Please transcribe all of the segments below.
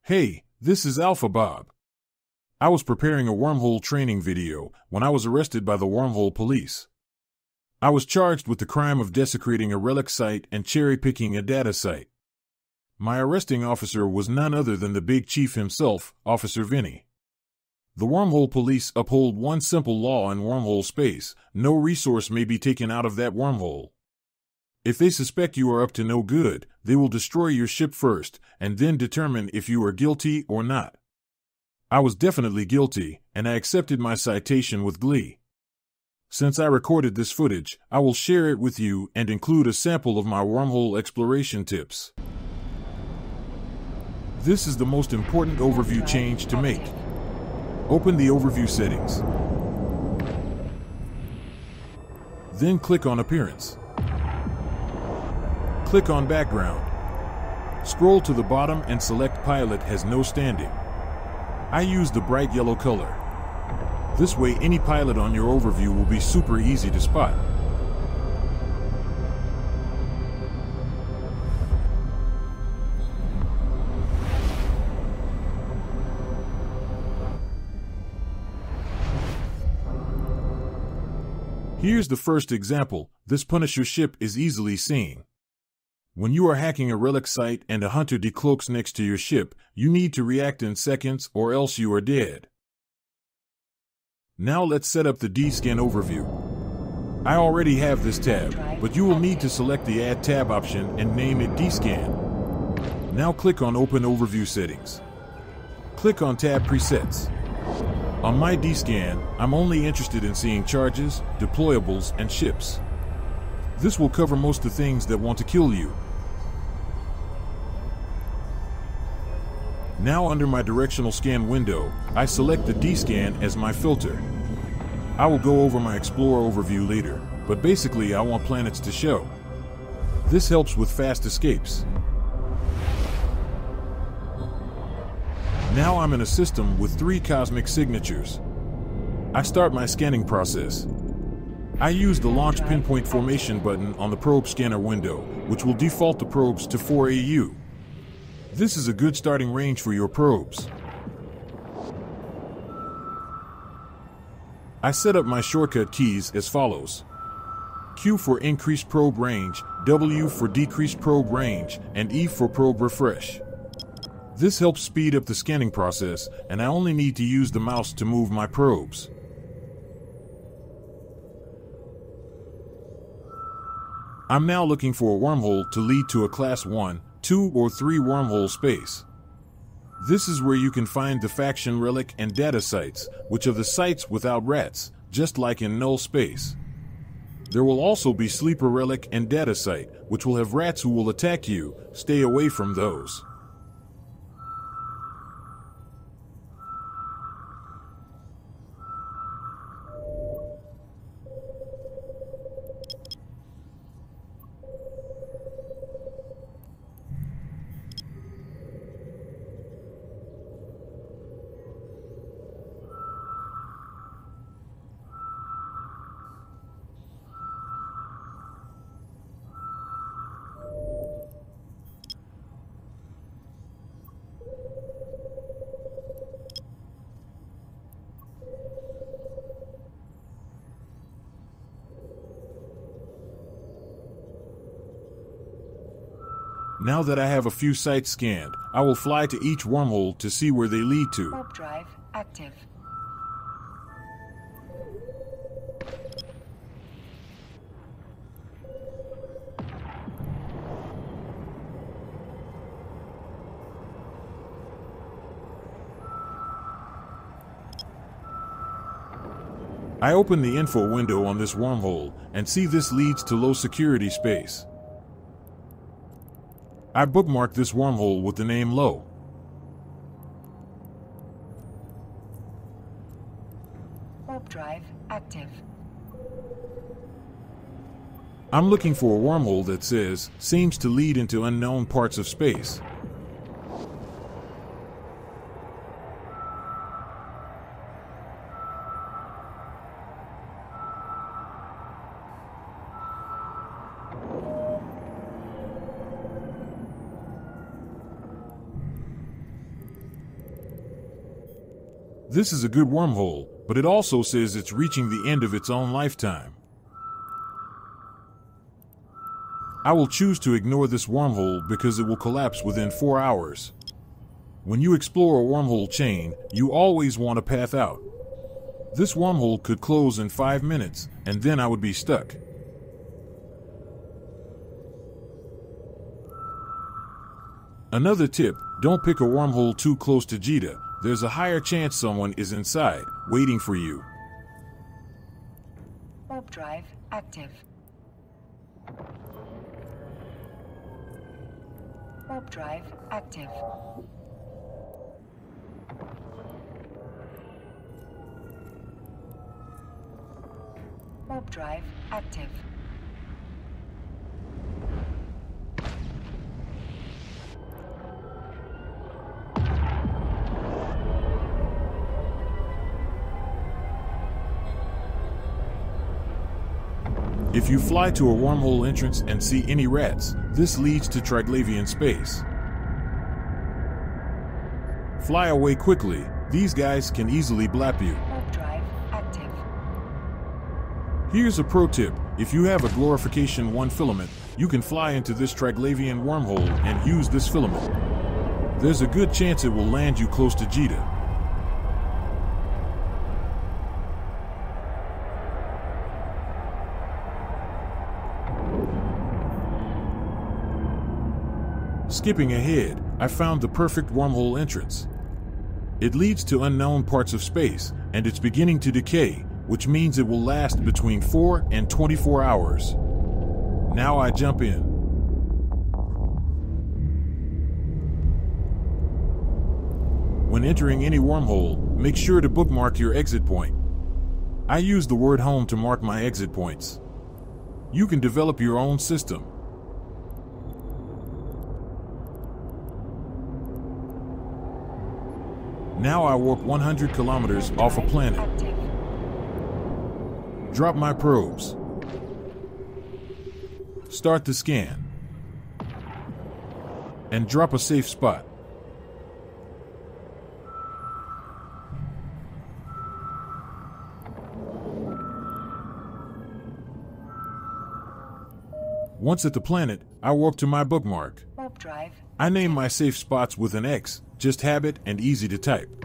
Hey, this is Alpha Bob. I was preparing a wormhole training video when I was arrested by the Wormhole Police. I was charged with the crime of desecrating a Relic site and cherry-picking a data site. My arresting officer was none other than the big chief himself, Officer Vinne. The Wormhole Police uphold one simple law in wormhole space: no resource may be taken out of that wormhole. If they suspect you are up to no good, they will destroy your ship first, and then determine if you are guilty or not. I was definitely guilty, and I accepted my citation with glee. Since I recorded this footage, I will share it with you and include a sample of my wormhole exploration tips. This is the most important overview change to make. Open the overview settings. Then click on Appearance. Click on Background. Scroll to the bottom and select Pilot has no standing. I use the bright yellow color. This way any pilot on your overview will be super easy to spot. Here's the first example. This Punisher ship is easily seen. When you are hacking a Relic site and a hunter decloaks next to your ship, you need to react in seconds or else you are dead. Now let's set up the D-Scan overview. I already have this tab, but you will need to select the Add Tab option and name it D-Scan. Now click on Open Overview Settings. Click on Tab Presets. On my D-Scan, I'm only interested in seeing charges, deployables, and ships. This will cover most of the things that want to kill you. Now under my directional scan window, I select the D-Scan as my filter. I will go over my Explorer overview later, but basically I want planets to show. This helps with fast escapes. Now I'm in a system with 3 cosmic signatures. I start my scanning process. I use the Launch Pinpoint Formation button on the probe scanner window, which will default the probes to 4 AU. This is a good starting range for your probes. I set up my shortcut keys as follows: Q for increased probe range, W for decreased probe range, and E for probe refresh. This helps speed up the scanning process, and I only need to use the mouse to move my probes. I'm now looking for a wormhole to lead to a Class 1, 2, or 3 wormhole space. This is where you can find the faction Relic and data sites, which are the sites without rats, just like in null space. There will also be Sleeper Relic and data site, which will have rats who will attack you. Stay away from those. Now that I have a few sites scanned, I will fly to each wormhole to see where they lead to. Warp drive active. I open the info window on this wormhole and see this leads to low security space. I bookmark this wormhole with the name Low. Warp drive active. I'm looking for a wormhole that says, seems to lead into unknown parts of space. This is a good wormhole, but it also says it's reaching the end of its own lifetime. I will choose to ignore this wormhole because it will collapse within 4 hours. When you explore a wormhole chain, you always want a path out. This wormhole could close in 5 minutes, and then I would be stuck. Another tip, don't pick a wormhole too close to JITA. There's a higher chance someone is inside, waiting for you. Warp drive active. Warp drive active. Warp drive active. If you fly to a wormhole entrance and see any rats, this leads to Triglavian space. Fly away quickly, these guys can easily blap you. Warp drive active. Here's a pro tip, if you have a glorification 1 filament, you can fly into this Triglavian wormhole and use this filament. There's a good chance it will land you close to JITA. Skipping ahead, I found the perfect wormhole entrance. It leads to unknown parts of space, and it's beginning to decay, which means it will last between 4 and 24 hours. Now I jump in. When entering any wormhole, make sure to bookmark your exit point. I use the word home to mark my exit points. You can develop your own system. Now I warp 100 kilometers off a planet. Active. Drop my probes. Start the scan. And drop a safe spot. Once at the planet, I warp to my bookmark. Warp drive. I name my safe spots with an X, just habit and easy to type.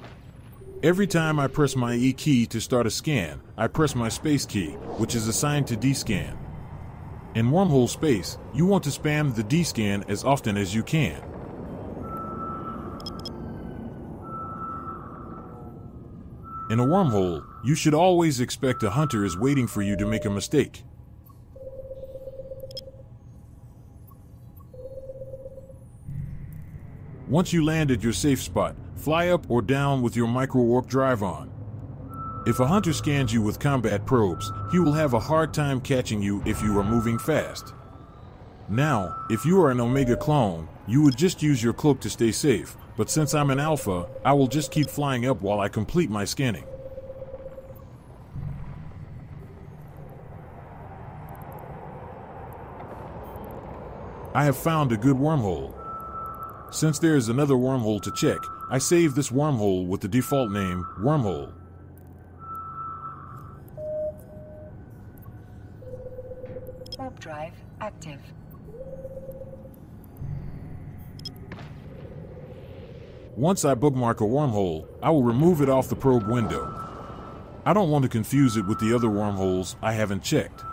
Every time I press my E key to start a scan, I press my space key, which is assigned to D-scan. In wormhole space, you want to spam the D-scan as often as you can. In a wormhole, you should always expect a hunter is waiting for you to make a mistake. Once you land at your safe spot, fly up or down with your micro-warp drive on. If a hunter scans you with combat probes, he will have a hard time catching you if you are moving fast. Now, if you are an Omega clone, you would just use your cloak to stay safe, but since I'm an Alpha, I will just keep flying up while I complete my scanning. I have found a good wormhole. Since there is another wormhole to check, I save this wormhole with the default name, Wormhole. Warp drive active. Once I bookmark a wormhole, I will remove it off the probe window. I don't want to confuse it with the other wormholes I haven't checked.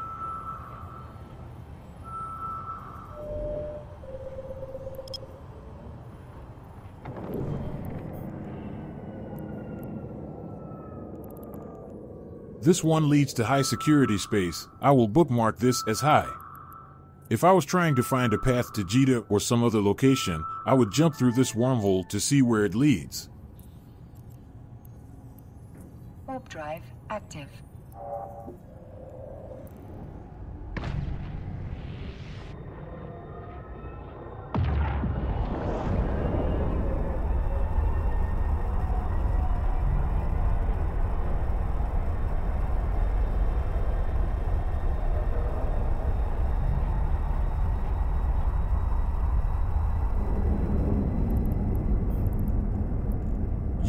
This one leads to high security space. I will bookmark this as high. If I was trying to find a path to JITA or some other location, I would jump through this wormhole to see where it leads. Warp drive active.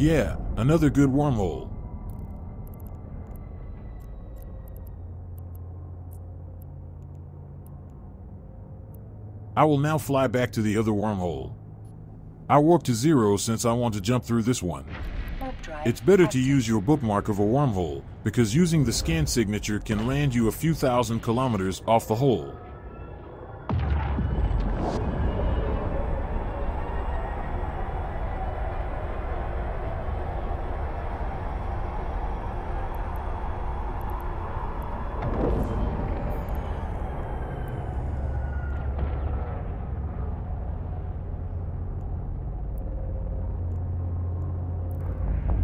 Yeah, Another good wormhole. I will now fly back to the other wormhole. I warp to 0 since I want to jump through this one. It's better to use your bookmark of a wormhole, because using the scan signature can land you a few thousand kilometers off the hole.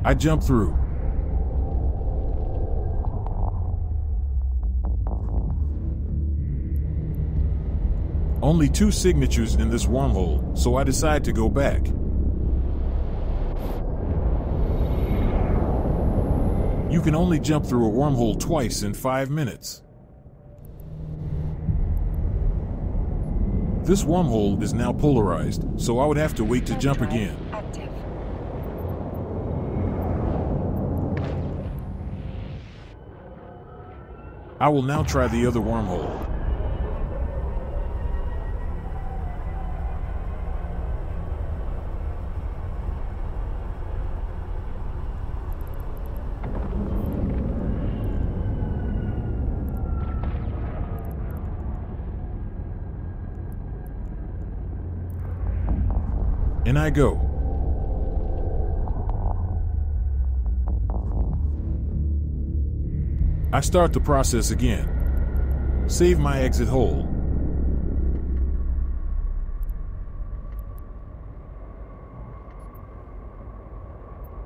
I jump through. Only 2 signatures in this wormhole, so I decide to go back. You can only jump through a wormhole twice in 5 minutes. This wormhole is now polarized, so I would have to wait to jump again. I will now try the other wormhole. And I go. I start the process again. Save my exit hole.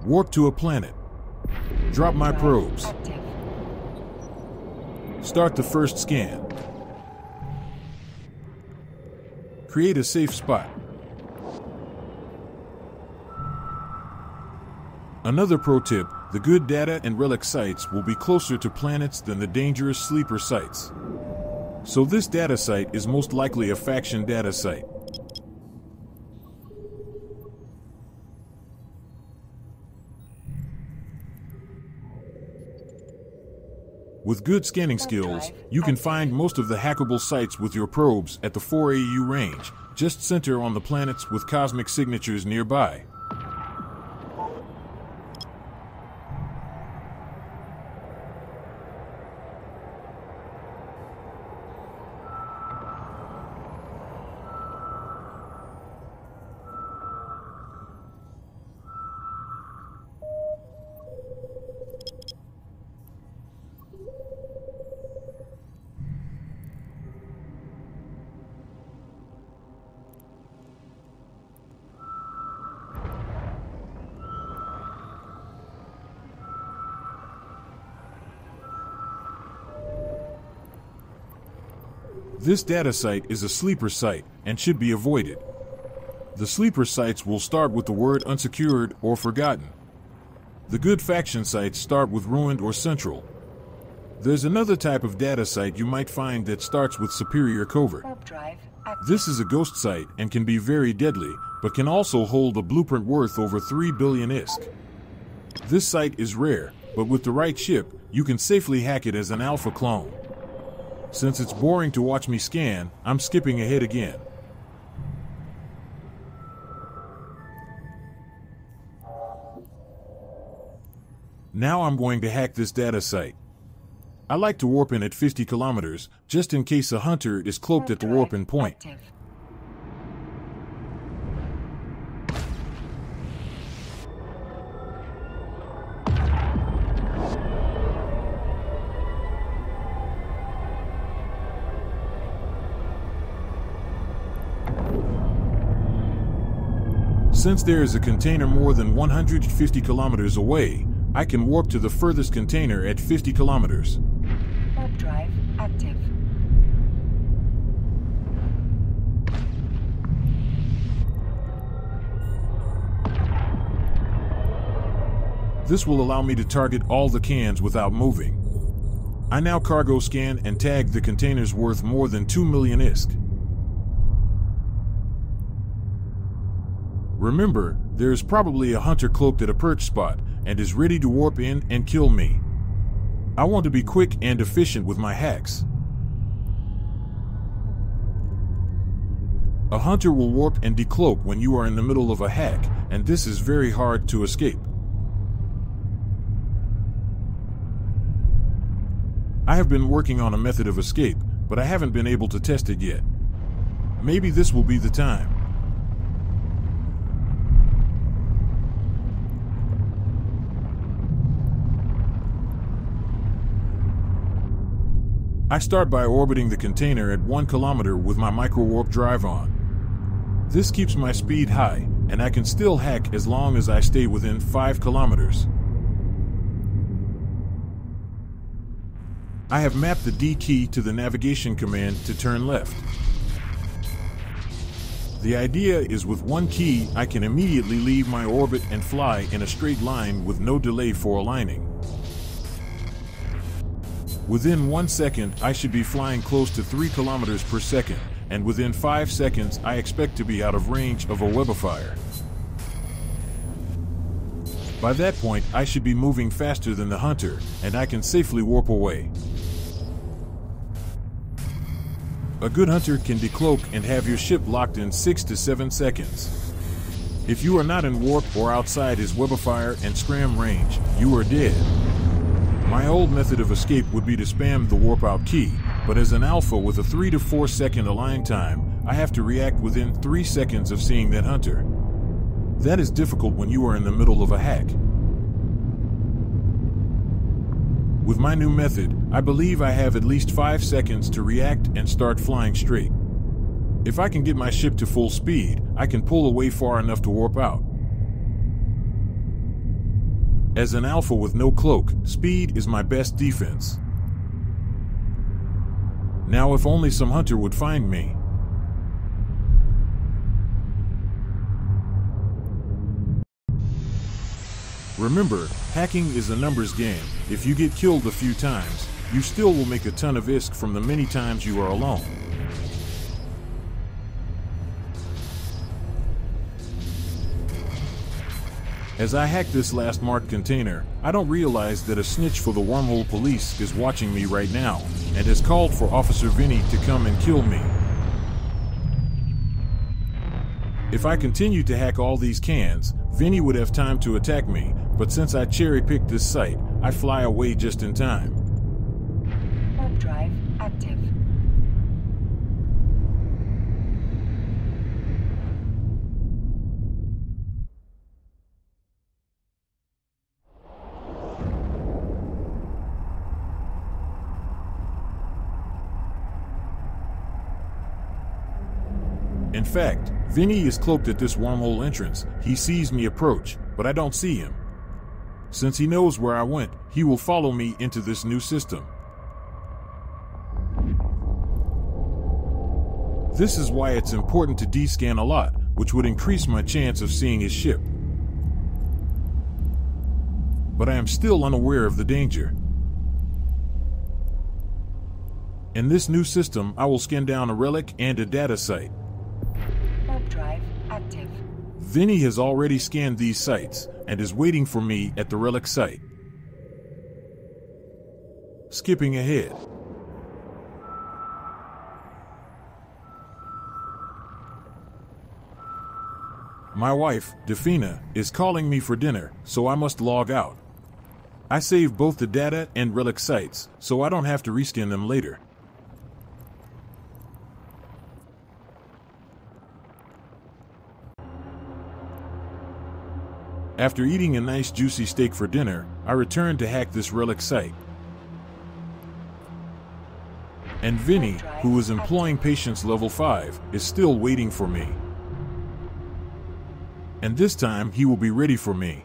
Warp to a planet. Drop my probes. Start the first scan. Create a safe spot. Another pro tip, the good data and relic sites will be closer to planets than the dangerous sleeper sites. So this data site is most likely a faction data site. With good scanning skills, you can find most of the hackable sites with your probes at the 4 AU range. Just center on the planets with cosmic signatures nearby. This data site is a sleeper site and should be avoided. The sleeper sites will start with the word unsecured or forgotten. The good faction sites start with ruined or central. There's another type of data site you might find that starts with superior covert. This is a ghost site and can be very deadly, but can also hold a blueprint worth over 3 billion ISK. This site is rare, but with the right chip, you can safely hack it as an alpha clone. Since it's boring to watch me scan, I'm skipping ahead again. Now I'm going to hack this data site. I like to warp in at 50 kilometers, just in case a hunter is cloaked at the warp-in point. Since there is a container more than 150 kilometers away, I can warp to the furthest container at 50 kilometers. Warp drive active. This will allow me to target all the cans without moving. I now cargo scan and tag the containers worth more than 2 million ISK. Remember, there is probably a hunter cloaked at a perch spot, and is ready to warp in and kill me. I want to be quick and efficient with my hacks. A hunter will warp and decloak when you are in the middle of a hack, and this is very hard to escape. I have been working on a method of escape, but I haven't been able to test it yet. Maybe this will be the time. I start by orbiting the container at 1 kilometer with my micro-warp drive on. This keeps my speed high, and I can still hack as long as I stay within 5 kilometers. I have mapped the D key to the navigation command to turn left. The idea is with one key I can immediately leave my orbit and fly in a straight line with no delay for aligning. Within 1 second I should be flying close to 3 kilometers per second, and within 5 seconds I expect to be out of range of a webifier. By that point I should be moving faster than the hunter, and I can safely warp away. A good hunter can decloak and have your ship locked in 6 to 7 seconds. If you are not in warp or outside his webifier and scram range, you are dead. My old method of escape would be to spam the warp out key, but as an alpha with a 3 to 4 second align time, I have to react within 3 seconds of seeing that hunter. That is difficult when you are in the middle of a hack. With my new method, I believe I have at least 5 seconds to react and start flying straight. If I can get my ship to full speed, I can pull away far enough to warp out. As an alpha with no cloak, speed is my best defense. Now if only some hunter would find me. Remember, hacking is a numbers game. If you get killed a few times, you still will make a ton of ISK from the many times you are alone. As I hack this last marked container, I don't realize that a snitch for the Wormhole Police is watching me right now, and has called for Officer Vinne to come and kill me. If I continue to hack all these cans, Vinne would have time to attack me, but since I cherry-picked this site, I fly away just in time. Warp drive active. In fact, Vinne is cloaked at this wormhole entrance. He sees me approach, but I don't see him. Since he knows where I went, he will follow me into this new system. This is why it's important to descan a lot, which would increase my chance of seeing his ship. But I am still unaware of the danger. In this new system, I will scan down a relic and a data site. Warp drive active. Vinne has already scanned these sites and is waiting for me at the relic site. Skipping ahead. My wife, Defina, is calling me for dinner, so I must log out. I save both the data and relic sites, so I don't have to rescan them later. After eating a nice juicy steak for dinner, I return to hack this relic site. And Vinne, who is employing patience level 5, is still waiting for me. And this time he will be ready for me.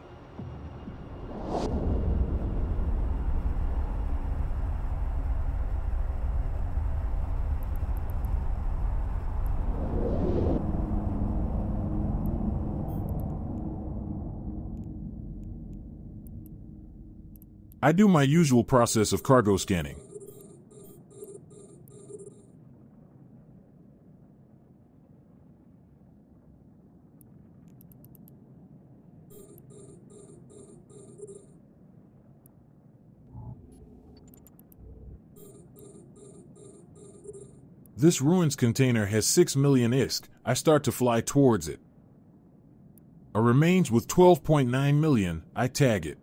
I do my usual process of cargo scanning. This ruins container has 6 million ISK. I start to fly towards it. A remains with 12.9 million. I tag it.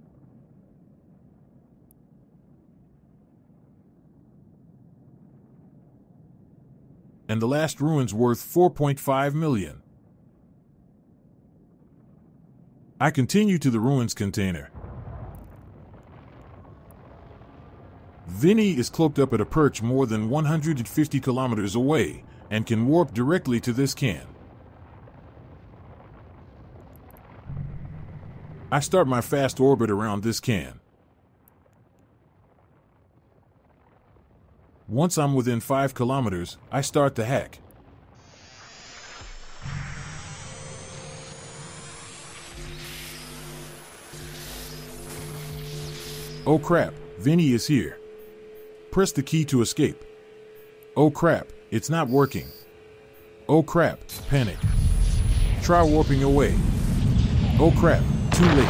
And the last ruin's worth 4.5 million. I continue to the ruins container. Vinne is cloaked up at a perch more than 150 kilometers away and can warp directly to this can. I start my fast orbit around this can. Once I'm within 5 kilometers, I start the hack. Oh crap, Vinne is here. Press the key to escape. Oh crap, it's not working. Oh crap, panic. Try warping away. Oh crap, too late.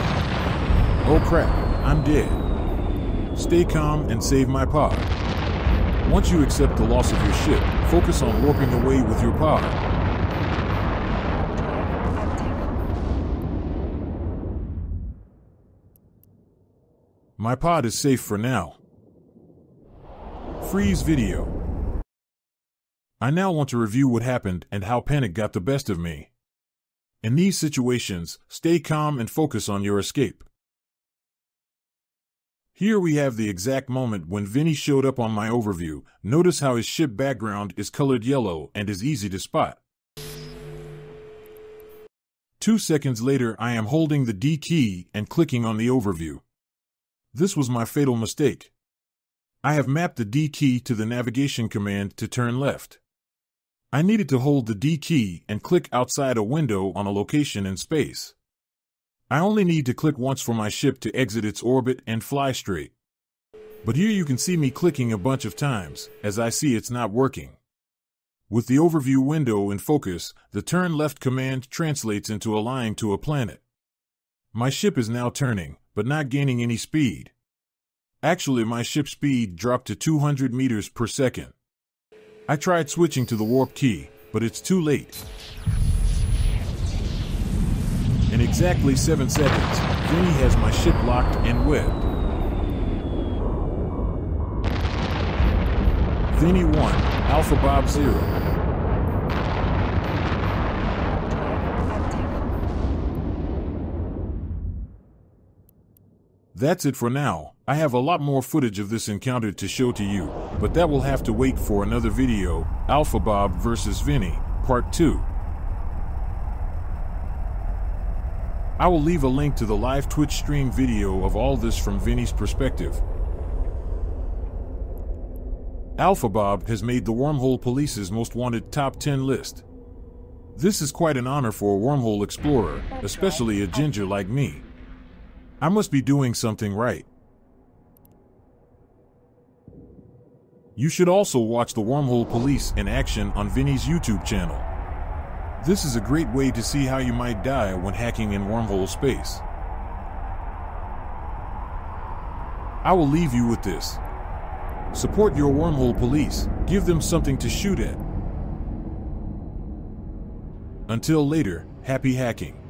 Oh crap, I'm dead. Stay calm and save my pod. Once you accept the loss of your ship, focus on warping away with your pod. My pod is safe for now. Freeze video. I now want to review what happened and how panic got the best of me. In these situations, stay calm and focus on your escape. Here we have the exact moment when Vinne showed up on my overview. Notice how his ship background is colored yellow and is easy to spot. 2 seconds later, I am holding the D key and clicking on the overview. This was my fatal mistake. I have mapped the D key to the navigation command to turn left. I needed to hold the D key and click outside a window on a location in space. I only need to click once for my ship to exit its orbit and fly straight. But here you can see me clicking a bunch of times, as I see it's not working. With the overview window in focus, the turn left command translates into aligning to a planet. My ship is now turning, but not gaining any speed. Actually, my ship speed dropped to 200 meters per second. I tried switching to the warp key, but it's too late. In exactly 7 seconds, Vinne has my ship locked and webbed. Vinne 1, Alpha Bob 0. That's it for now. I have a lot more footage of this encounter to show to you, but that will have to wait for another video, Alpha Bob vs. Vinne, Part 2. I will leave a link to the live Twitch stream video of all this from Vinne's perspective. Alpha Bob has made the Wormhole Police's most wanted top 10 list. This is quite an honor for a wormhole explorer, especially a ginger like me. I must be doing something right. You should also watch the Wormhole Police in action on Vinne's YouTube channel. This is a great way to see how you might die when hacking in wormhole space. I will leave you with this. Support your Wormhole Police. Give them something to shoot at. Until later, happy hacking.